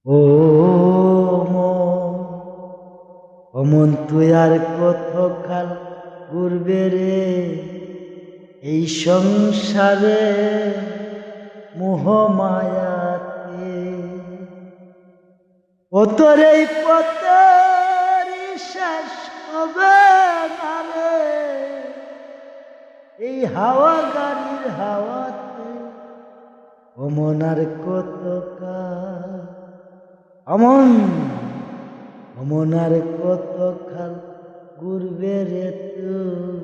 ও অমন তুই আর কতকাল ঘুরবে রে এই সংসারে মোহমায়াতে। ও তোর এই পথের শেষ হবে না রে এই হাওয়া গাড়ির হাওয়াতে। অমন আর কতকাল অমন আর কতকাল ঘুরবে রে তুই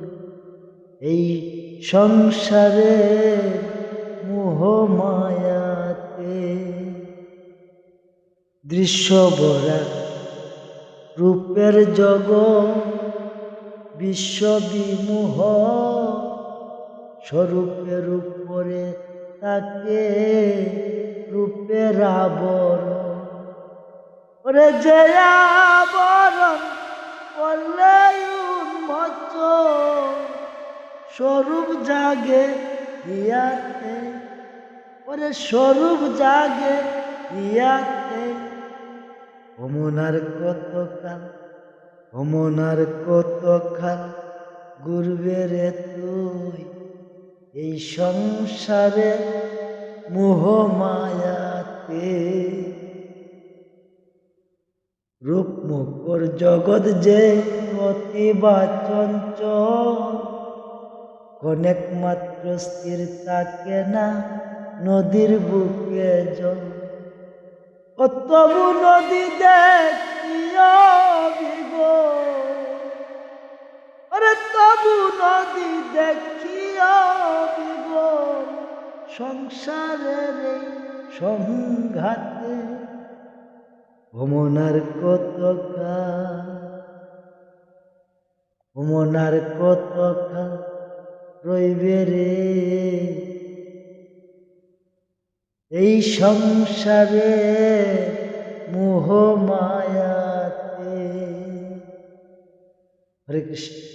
এই সংসারে মোহমায়াতে। দৃশ্য ভরা রূপের জগৎ বিশ্ববিমোহ স্বরূপের উপরে তাকে রূপের আবরণ। ওরে যে আবরণ করলে উন্মোচন স্বরূপ জাগে ইয়াতে। ওরে স্বরূপ জাগে ইয়াতে। অমন আর কতকাল ঘুরবে রে তুই এই সংসারে মোহমায়াতে। রূপমুখর জগৎ যে অতিবা চঞ্চল অনেক মাত্র স্থির থাকে না নদীর বুকে জল। ও তবু নদী দেখিও বিগল, আরে তবু নদী দেখিও বিগল সংসারের এই সংঘাতে। অমন আর কতকাল রইবে রে এই সংসারে মোহমায়াতে। হরে কৃষ্ণ।